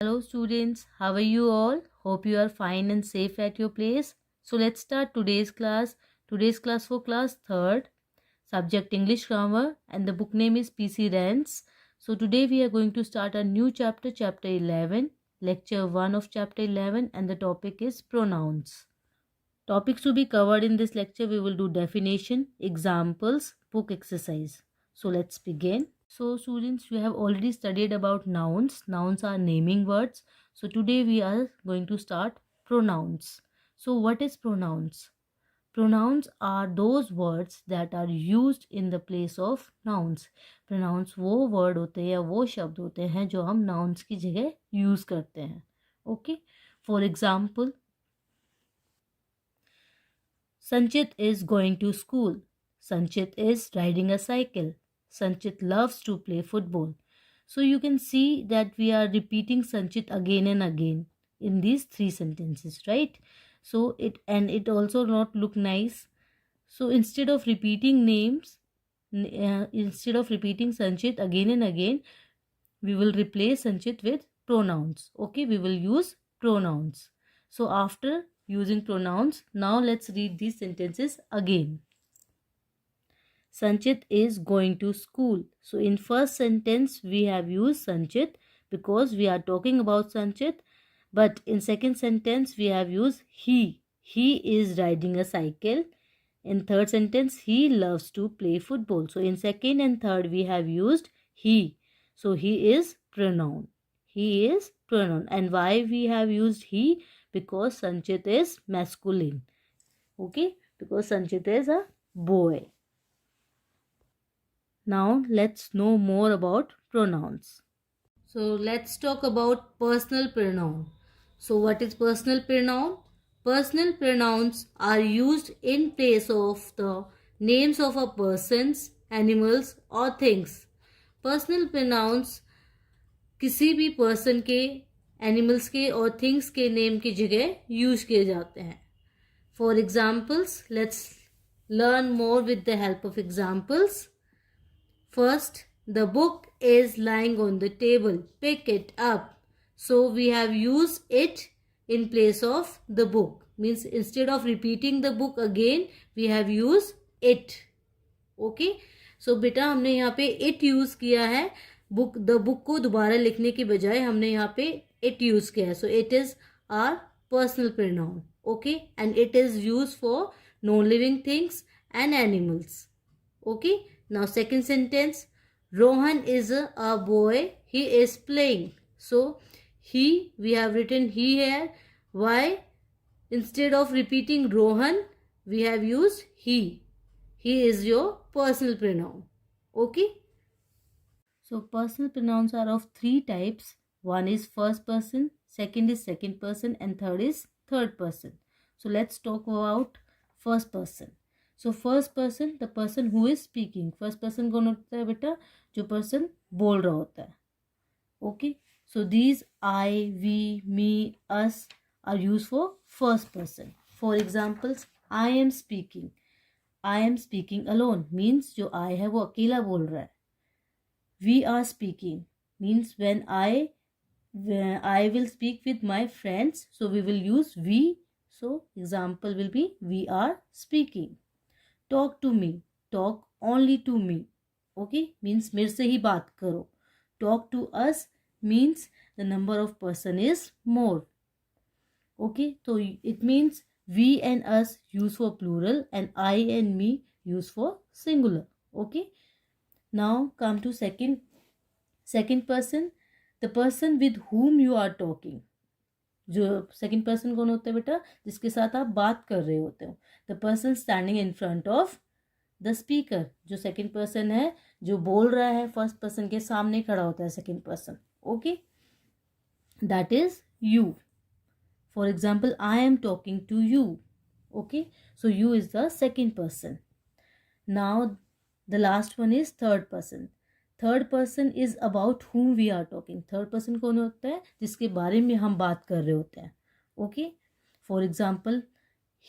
Hello students, how are you all? Hope you are fine and safe at your place. So let's start today's class. Today's class for class 3rd, subject English grammar, and the book name is PC Rents. So today we are going to start a new chapter, chapter 11, lecture 1 of chapter 11, and the topic is pronouns. Topics to be covered in this lecture, we will do definition, examples, book exercise. So let's begin. So students, you have already studied about nouns. Nouns are naming words. So today we are going to start pronouns. So what is pronouns? Pronouns are those words that are used in the place of nouns. Pronouns वो word होते हैं या वो शब्द होते हैं जो हम nouns की जगह use करते हैं. Okay? For example, Sanchit is going to school. Sanchit is riding a cycle. Sanchit loves to play football. So you can see that we are repeating Sanchit again and again in these three sentences, right? So it also not look nice. So instead of repeating names, instead of repeating Sanchit again and again, we will replace Sanchit with pronouns. Okay, we will use pronouns. So after using pronouns, now let's read these sentences again. Sanchit is going to school. So in first sentence we have used Sanchit because we are talking about Sanchit, but in second sentence we have used he. He is riding a cycle. In third sentence he loves to play football. So in second and third we have used he. So he is pronoun. He is pronoun. And why we have used he? Because Sanchit is masculine. Okay? Because Sanchit is a boy. Now let's know more about pronouns. So let's talk about personal pronoun. So what is personal pronoun? Personal pronouns are used in place of the names of a persons, animals or things. Personal pronouns किसी भी person के, animals के और things के name की जगह use किए जाते हैं. For examples, let's learn more with the help of examples. First, the book is lying on the table. Pick it up. So we have used it in place of the book. Means instead of repeating the book again, we have used it. Okay. So बेटा हमने यहाँ पे it use किया है. The book को दोबारा लिखने के बजाय हमने यहाँ पे it use किया है. So it is our personal pronoun. Okay. And it is used for non-living things and animals. Okay. Now second sentence, Rohan is a boy. He is playing. So he, we have written he here. Why? Instead of repeating Rohan, we have used he. He is your personal pronoun. Okay. So personal pronouns are of three types. One is first person, second is second person, and third is third person. So let's talk about first person. So first person, the person who is speaking. First person कौन होता है बेटा? जो person बोल रहा होता है. Okay. So these I, we, me, us are used for first person. For examples, I am speaking. I am speaking alone means जो I है वो अकेला बोल रहा है. We are speaking means when I will speak with my friends, so we will use we. So example will be we are speaking. Talk to me, talk only to me. Okay, means मेरे से ही बात करो. Talk to us means the number of person is more. Okay, so it means we and us use for plural and I and me use for singular. Okay. Now come to second person, the person with whom you are talking. जो second person कौन होता है बेटा? जिसके साथ आप बात कर रहे होते हो. The person standing in front of the speaker. जो second person है, जो बोल रहा है, first person के सामने खड़ा होता है second person. Okay, that is you. For example, I am talking to you. Okay, so you is the second person. Now the last one is third person. Third person is about whom we are talking. Third person कौन होता है? जिसके बारे में हम बात कर रहे होते हैं. Okay, for example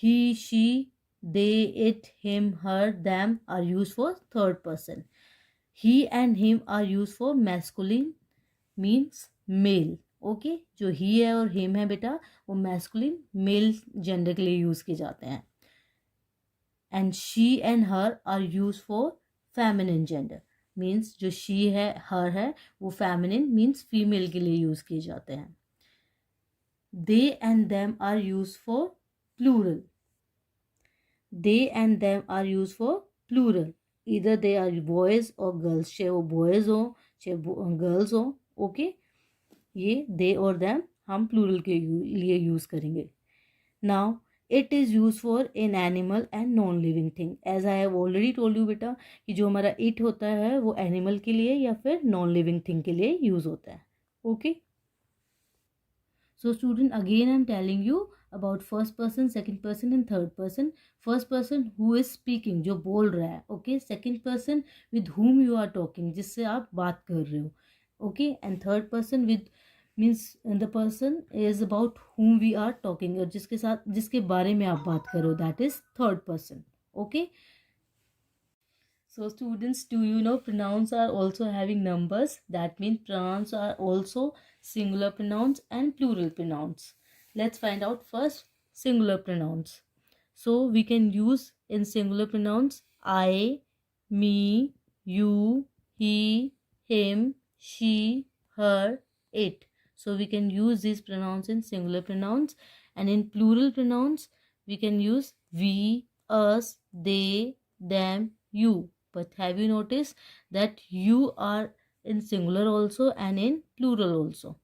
he, she, they, it, him, her, them are use for third person. He and him are use for masculine means male. Okay जो ही है और हिम है बेटा वो मैस्कुलिन मेल जेंडर के लिए यूज किए जाते हैं and she and her are use for feminine gender means जो शी है हर है वो फेमिनिन मीन्स फीमेल के लिए यूज किए जाते हैं they and them are use for plural they and them are use for plural इधर दे आर बॉयज और गर्ल्स चाहे वो बॉयज हो चाहे गर्ल्स हो ओके ये दे और देम हम प्लूरल के लिए यूज करेंगे now it is use for in animal and non living thing as I have already told you बेटा कि जो हमारा इट होता है वो एनिमल के लिए या फिर नॉन लिविंग थिंग के लिए यूज होता है okay so student again I am telling you about first person second person and third person first person who is speaking जो बोल रहा है okay second person with whom you are talking जिससे आप बात कर रहे हो okay and third person with means the person is about whom we are talking और जिसके बारे में आप बात करो that is third person okay so students do you know pronouns are also having numbers that means pronouns are also singular pronouns and plural pronouns let's find out first singular pronouns so we can use in singular pronouns I me you he him she her it so we can use these pronouns in singular pronouns and in plural pronouns we can use we us they them you but have you noticed that you are in singular also and in plural also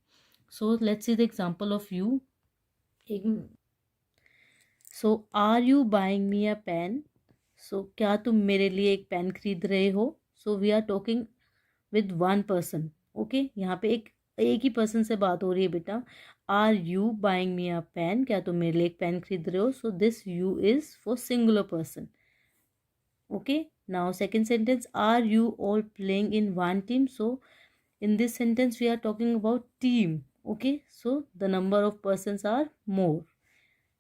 so let's see the example of you so are you buying me a pen so क्या तुम मेरे लिए एक pen खरीद रहे हो so we are talking with one person okay यहाँ पे एक ही पर्सन से बात हो रही है बेटा are you buying me a pen क्या तुम मेरे लिए एक पेन खरीद रहे हो so this you is for singular person okay now second sentence are you all playing in one team so in this sentence we are talking about team okay so the number of persons are more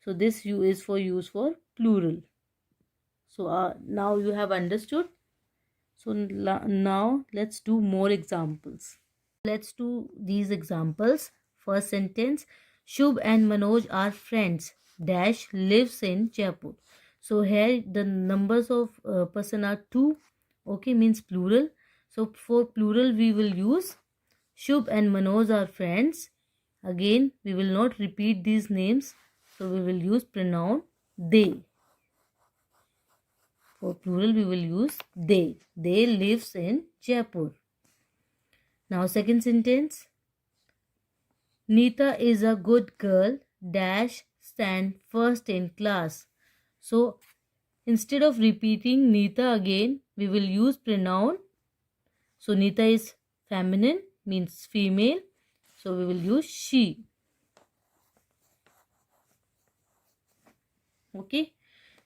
so this you is for use for plural so now you have understood so now let's do more examples let's do these examples first sentence Shubh and Manoj are friends dash lives in Jaipur so here the numbers of person are 2 okay means plural so for plural we will use Shubh and Manoj are friends again we will not repeat these names so we will use pronoun they for plural we will use they lives in Jaipur now second sentence Neeta is a good girl dash stand first in class so instead of repeating Neeta again we will use pronoun so Neeta is feminine means female so we will use she okay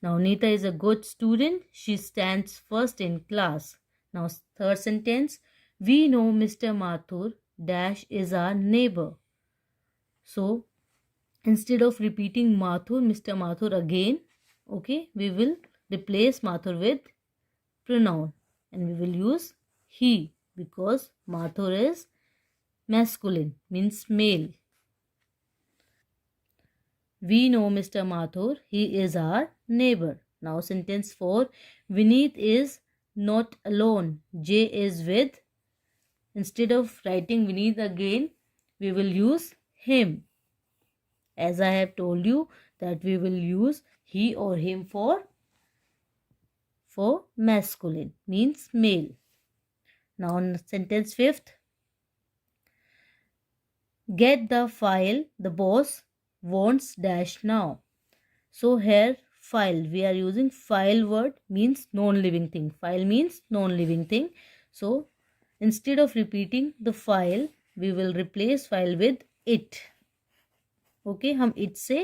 now Neeta is a good student she stands first in class now third sentence we know Mr. Mathur dash is our neighbor so instead of repeating Mathur Mr. Mathur again okay we will replace Mathur with pronoun and we will use he because Mathur is masculine means male we know Mr. Mathur he is our neighbor now sentence 4 Vineet is not alone J is with instead of writing Vineet again we will use him as I have told you that we will use he or him for masculine means male now sentence fifth get the file the boss wants dash now so here file we are using file word means non-living thing file means non-living thing so instead of repeating the file we will replace file with it okay हम it से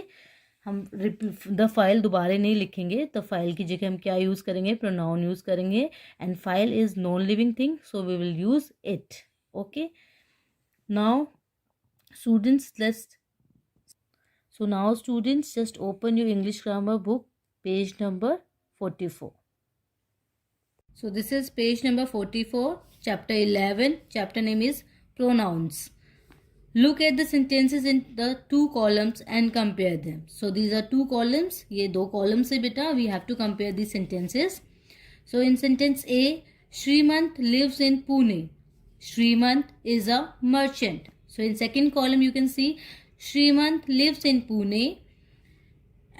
हम the file दोबारा नहीं लिखेंगे the file की जगह हम क्या यूज़ करेंगे प्रोनाउन यूज़ करेंगे and file is non living thing so we will use it okay now students just open your English grammar book page number 44 so this is page number 44 chapter 11 chapter name is pronouns Look at the sentences in the two columns and compare them. So these are two columns. ये दो columns है बेटा. We have to compare these sentences. So in sentence A, Srimant lives in Pune. Srimant is a merchant. So in second column you can see Srimant lives in Pune.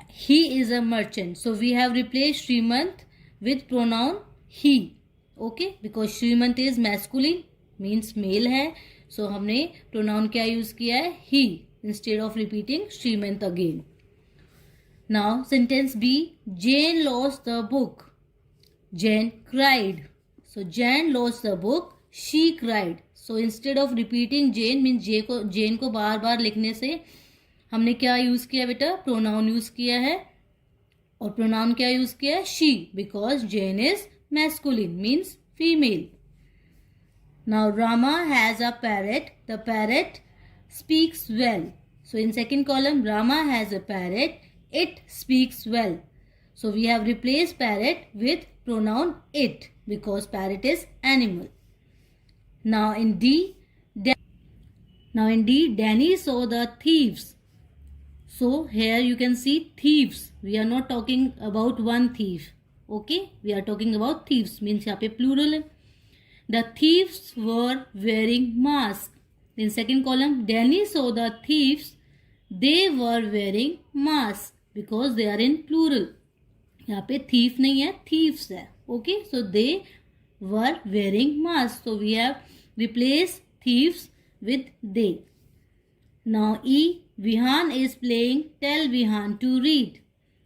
He is a merchant. So we have replaced Srimant with pronoun he. Okay, because Srimant is masculine, means male है. So हमने pronoun क्या use किया है? He, instead of repeating Srimant again. Now sentence B, Jane lost the book. Jane cried. So Jane lost the book. She cried. So instead of repeating Jane, means Jane को बार बार लिखने से हमने क्या use किया बेटा? Pronoun use किया है. और प्रोनाउन क्या यूज किया है? She, because Jane is masculine, means female. Now Rama has a parrot. The parrot speaks well. So in second column, Rama has a parrot. It speaks well. So we have replaced parrot with pronoun it because parrot is animal. Now in D, Danny saw the thieves. So here you can see thieves. We are not talking about one thief. Okay, we are talking about thieves. Means यहाँ पे plural है. The thieves were wearing masks. In second column, Danny saw the thieves. They were wearing masks because they are in plural. यहाँ पे thief नहीं है, thieves है. Okay, so they were wearing masks. So we have replaced thieves with they. Now E, Vihan is playing tell Vihan to read.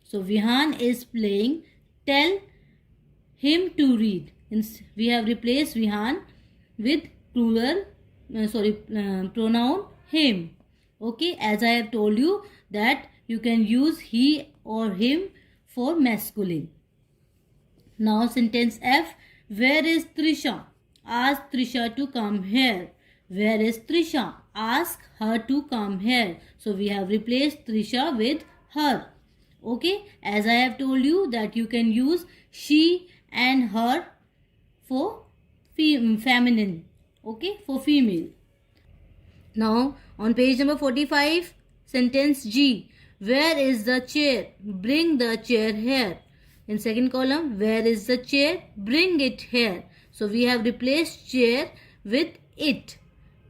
So Vihan is playing tell him to read. We have replaced Vihan with pronoun him. Okay, as I have told you that you can use he or him for masculine. Now sentence F, where is Trisha? Ask Trisha to come here. Where is Trisha? Ask her to come here. So we have replaced Trisha with her. Okay, as I have told you that you can use she and her for feminine. Okay, for female. Now on page number 45, sentence G, where is the chair? Bring the chair here. In second column, where is the chair? Bring it here. So we have replaced chair with it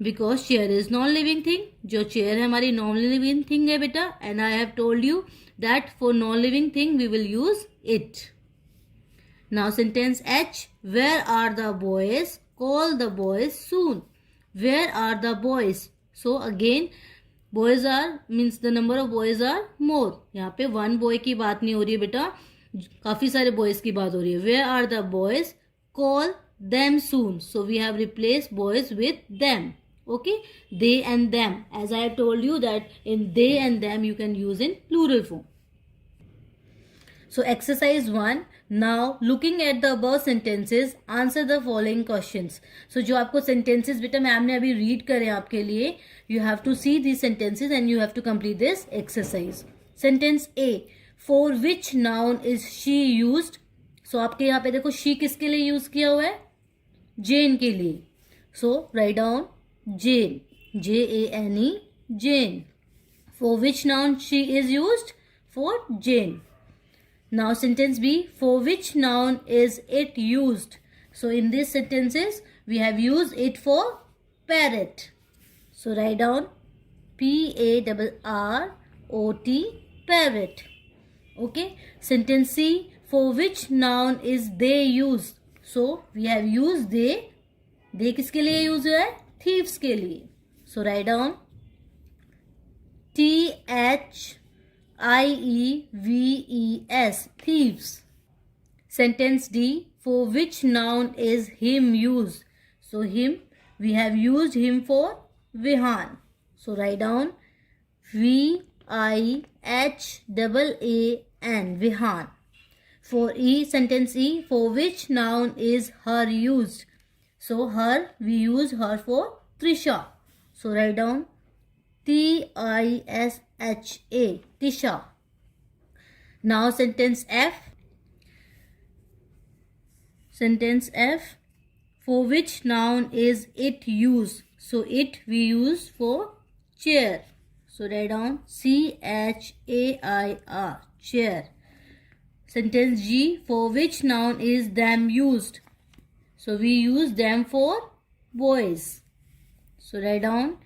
because chair is non-living thing. जो chair है हमारी non-living thing है बेटा. And I have told you that for non-living thing we will use it. Now sentence H, where are the boys? Call the boys soon. Where are the boys? So again boys are means the number of boys are more. यहाँ पे one boy की बात नहीं हो रही है बेटा, काफी सारे boys की बात हो रही है. Where are the boys? Call them soon. So we have replaced boys with them. Okay, they and them. As I have told you that in they and them you can use in plural form. So exercise 1. Now looking at the above sentences, answer the following questions. So जो आपको sentences बेटा ma'am ने अभी read करे आपके लिए, you have to see these sentences and you have to complete this exercise. Sentence A, for which noun is she used? So आपके यहाँ पे देखो she किसके लिए use किया हुआ है? Jane के लिए. So write down Jane, Jane, Jane. For which noun she is used? For Jane. Now sentence B, for which noun is it used? So in these sentences we have used it for parrot. So write down Parrot, parrot. Okay. Sentence C, for which noun is they used? So we have used they. they किसके लिए use हुआ है? thieves के लिए. So write down THIEVES, thieves. Sentence D, for which noun is him used? So him, we have used him for Vihan. So write down VIHAAN, Vihan. For E, sentence E, for which noun is her used? So her, we use her for Trisha. So write down TISHA, Tisha. Now sentence F. Sentence F, for which noun is it used? So it we use for chair. So write down chair, chair. Sentence G, for which noun is them used? So we use them for boys. So write down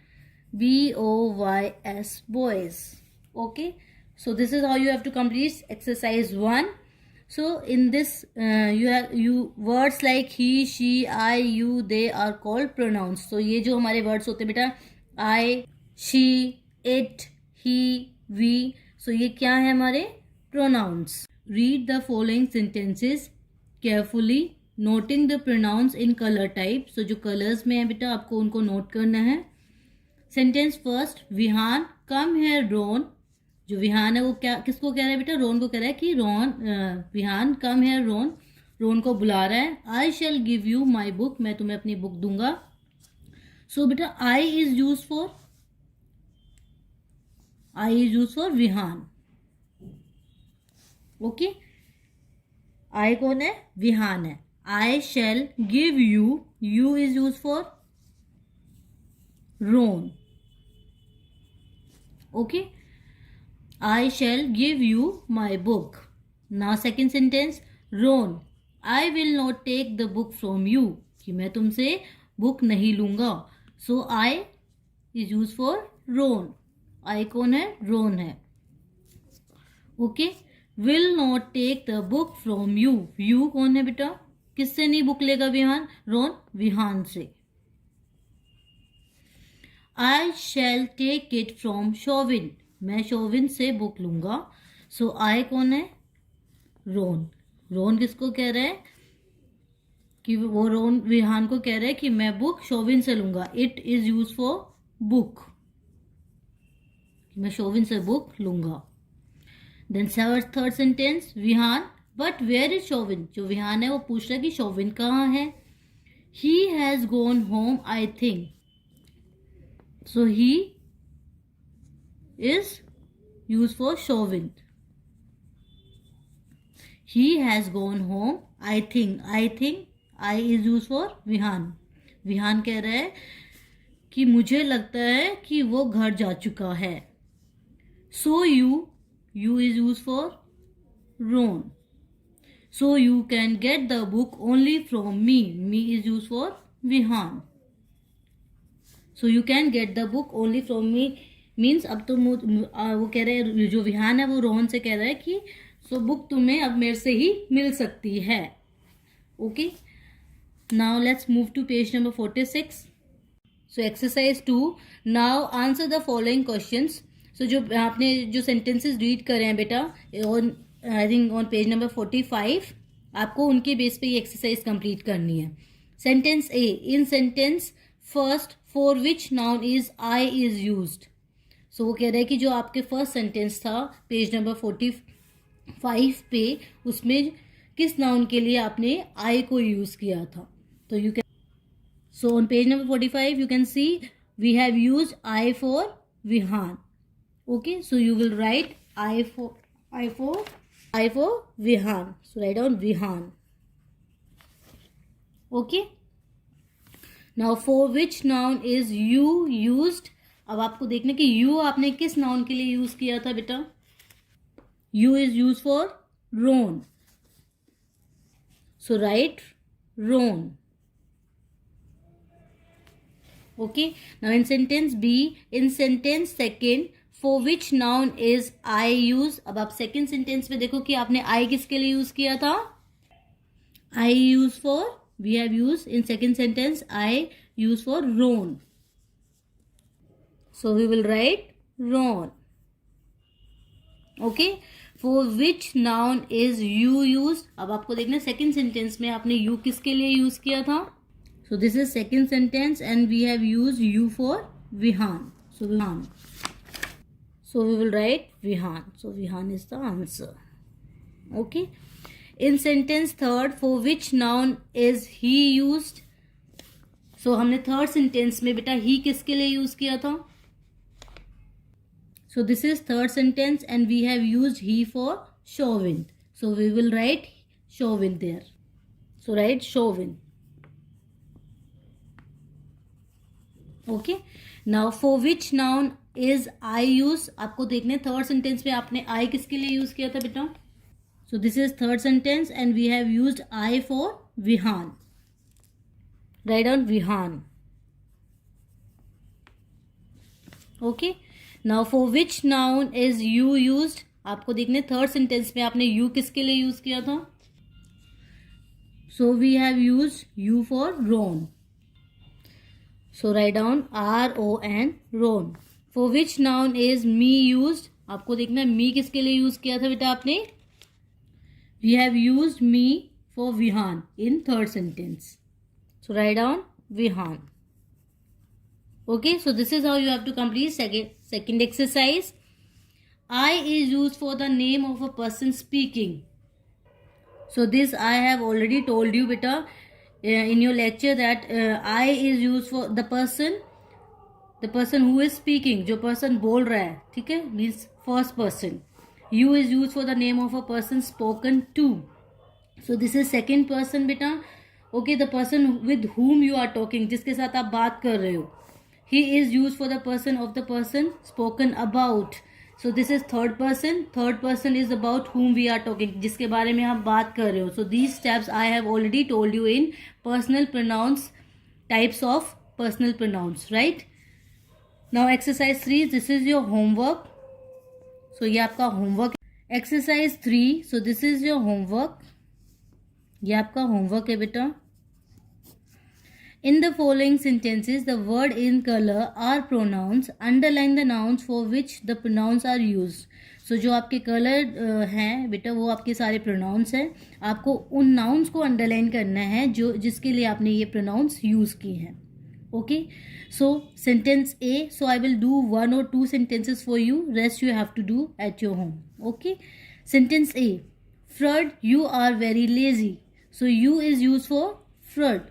boys, boys. Okay. So this is how you have to complete exercise 1. So in this you words like he, she, I, you, they are called pronouns. So ये जो हमारे words होते हैं बेटा, I, she, it, he, we. So ये क्या है हमारे pronouns. Read the following sentences carefully, noting the pronouns in color type. So जो colors में है बेटा आपको उनको note करना है. Sentence first, Vihaan come here Ron. जो विहान है वो क्या किसको कह रहा है बेटा, रोन को कह रहा है कि रोन विहान कम है रोन, रोन को बुला रहा है. I shall give you my book, मैं तुम्हें अपनी बुक दूंगा. सो बेटा I is use for Vihaan. Okay, I कौन है, विहान है. I shall give you, you is use for Ron. Okay, I shall give you my book. Now second sentence, Ron, I will not take the book from you. कि मैं तुमसे book नहीं लूंगा. So I is used for Ron. I कौन है, Ron है. Okay, will not take the book from you. You कौन है बेटा, किससे नहीं बुक लेगा विहान, Ron, विहान से. I shall take it from Chauvin. मैं शोविन से बुक लूंगा. सो आई कौन है, रोन. रोन किसको कह रहा है कि वो रोन विहान को कह रहा है कि मैं बुक शोविन से लूंगा. It is use for book, मैं शोविन से बुक लूंगा. Then third sentence, Vihan but where is Shovin. जो विहान है वो पूछ रहा है कि शोविन कहाँ है. He has gone home I think. So he is used for Chauvin. He has gone home. I think I is used for Vihaan. Vihaan कह रहा है कि मुझे लगता है कि वो घर जा चुका है. So you is used for Ron. So you can get the book only from me. Me is used for Vihaan. So you can get the book only from me means अब तो वो कह रहे हैं, जो विहान है वो रोहन से कह रहा है कि सो बुक तुम्हें अब मेरे से ही मिल सकती है. Okay, now let's move to page number 46. So exercise 2, now answer the following questions. So जो आपने जो सेंटेंसेस रीड करे हैं बेटा on I think on page number 45, आपको उनके बेस पे ये एक्सरसाइज कंप्लीट करनी है. Sentence A, in sentence first for which noun is I is used. So वो कह रहा है कि जो आपके फर्स्ट सेंटेंस था पेज नंबर 45 पे, उसमें किस नाउन के लिए आपने आई को यूज किया था. तो you can, so on page number 45 you can see we have used I for Vihaan. Okay, so you will write I for Vihaan. So write down Vihaan. Okay, now for which noun is you used. अब आपको देखना कि you आपने किस noun के लिए use किया था बेटा. You is use for Ron. So write Ron. Okay, now in sentence B, in sentence second for which noun is I use. अब आप सेकेंड सेंटेंस में देखो कि आपने आई किसके लिए यूज किया था. I use for, we have use in second sentence I use for Ron. So we will write Ron. Okay, for which noun is you used. अब आपको देखना सेकेंड सेंटेंस में आपने you किसके लिए यूज किया था. So this is second sentence and we have used you for Vihaan. So Vihaan. So we will write Vihaan. So Vihaan is the answer. Okay. In sentence third, for which noun is he used. So हमने third sentence में बेटा he किसके लिए use किया था. So this is third sentence and we have used he for Chauvin. So we will write Chauvin there. So write Chauvin. Okay. Now for which noun is I use, आपको देखने third sentence में आपने आई किसके लिए use किया था बेटा. So this is third sentence and we have used I for Vihaan. Write down Vihaan. Okay. Now for which noun is you used, आपको देखने थर्ड सेंटेंस में आपने यू किसके लिए यूज किया था. So we have used you for Ron. So write down RON Ron. For which noun is me used, आपको देखना मी किसके लिए यूज किया था बेटा आपने. We have used me for Vihaan in third sentence. So write down Vihaan. Okay, so this is how you have to complete second exercise. I is used for the name of a person speaking. So this I have already told you beta in your lecture that I is used for the person who is speaking, जो person बोल रहा है, ठीक है, means first person. You is used for the name of a person spoken to. So this is second person beta. Okay, the person with whom you are talking, जिसके साथ आप बात कर रहे हो. He is used for the person of the person spoken about. So this is third person. Third person is about whom we are talking, जिसके बारे में आप बात कर रहे हो. So these steps I have already told you in personal pronouns, types of personal pronouns, right? Now exercise 3. This is your homework. So ये आपका homework. Exercise 3. So this is your homework. ये आपका homework है बेटा. In the following sentences, the word in color are pronouns. Underline the nouns for which the pronouns are used. So जो आपके colour हैं बेटा वो आपके सारे प्रोनाउंस हैं. आपको उन नाउन्स को अंडरलाइन करना है जो जिसके लिए आपने ये प्रोनाउंस यूज़ किए हैं. Okay. So sentence A. So I will do 1 or 2 sentences for you. Rest you have to do at your home. Okay. Sentence A. Fred, you are very lazy. So you is used for Fred.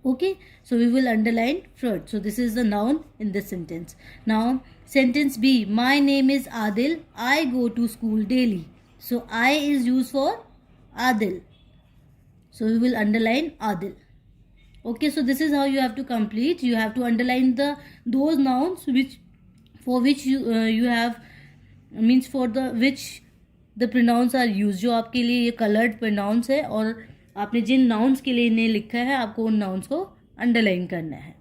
Okay, so we will underline Fred. So this is the noun in this sentence. Now sentence B. My name is Adil. I go to school daily. So I is used for Adil. So we will underline Adil. Okay, so this is how you have to complete. You have to underline those nouns for which you have means for the which the pronouns are used. जो आपके लिए ये colored pronouns है और आपने जिन nouns के लिए इन्हें लिखा है आपको उन नाउन्स को अंडरलाइन करना है.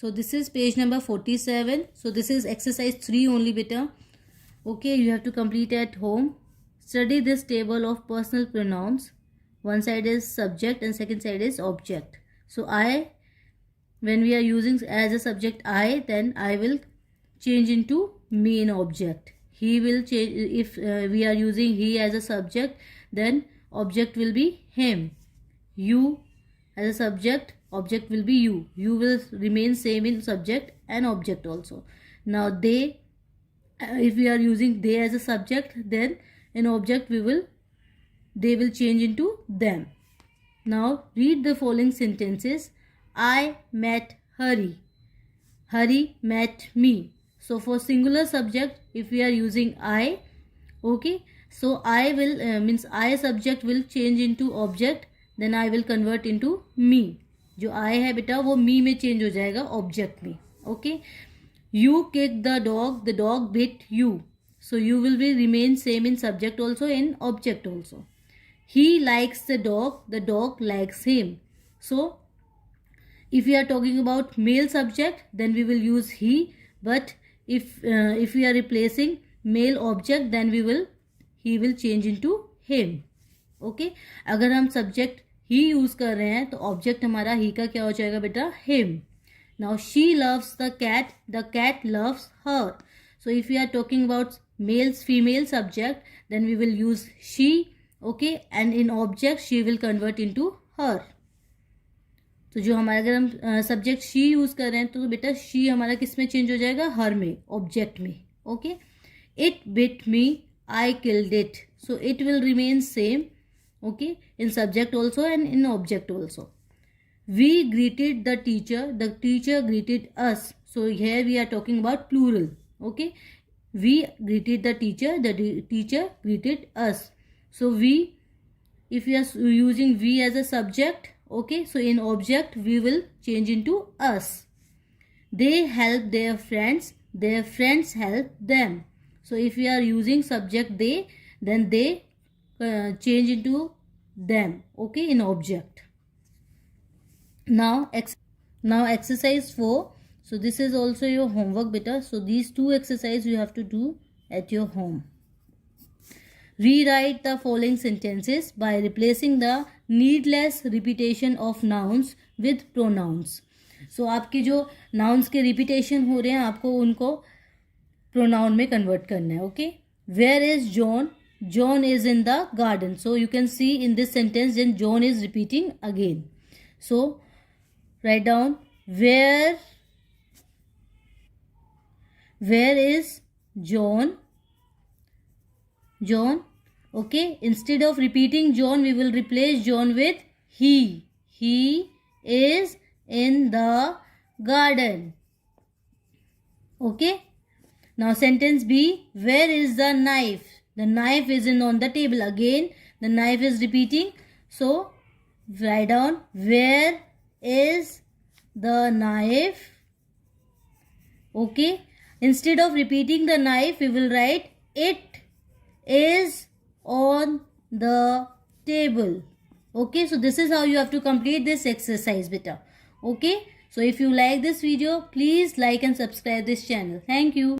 So this is page number 47. So this is exercise 3 only बेटा. Okay, you have to complete at home. Study this table of personal pronouns. One side is subject and second side is object. So I, when we are using as a subject I, then I will change into me in object. He will change if we are using he as a subject, then object will be him. You as a subject, object will be you. You will remain same in subject and object also. Now they, if we are using they as a subject, then in object they will change into them. Now read the following sentences. I met Hari. Hari met me. So for singular subject, if we are using I, okay, so I will means I subject will change into object, then I will convert into me. जो I है बेटा वो me में change हो जाएगा object में. Okay. You kicked the dog bit you. So you will be remain same in subject also in object also. He likes the dog likes him. So if we are talking about male subject, then we will use he. But if we are replacing male object, then he will change into him. Okay. अगर हम subject he use कर रहे हैं तो object हमारा he का क्या हो जाएगा बेटा him. Now she loves the cat loves her. So if we are talking about female subject, then we will use she. Okay. And in object she will convert into her. तो जो हमारा अगर हम सब्जेक्ट शी यूज कर रहे हैं तो बेटा शी हमारा किस में चेंज हो जाएगा, हर में, ऑब्जेक्ट में. Okay. It bit me, I killed it. So it will remain same, okay, in subject also and in object also. We greeted the teacher greeted us. So here we are talking about plural. Okay. We greeted the teacher greeted us. So we, if we are using we as a subject, okay, so in object we will change into us. they help their friends help them. So if we are using subject they, then they change into them, okay, in object. Now exercise 4. So this is also your homework beta. So these two exercises you have to do at your home. Rewrite the following sentences by replacing the needless repetition of nouns with pronouns. So आपके जो nouns के repetition हो रहे हैं आपको उनको pronoun में convert करना है. Okay. Where is John? John is in the garden. So you can see in this sentence then John is repeating again. So write down where is John? John. Okay. Instead of repeating John, we will replace John with he. He is in the garden. Okay. Now sentence B. Where is the knife? The knife is on the table. Again, the knife is repeating. So write down where is the knife. Okay. Instead of repeating the knife, we will write it is on the table. Okay. So this is how you have to complete this exercise beta. Okay. So if you like this video, please like and subscribe this channel. Thank you.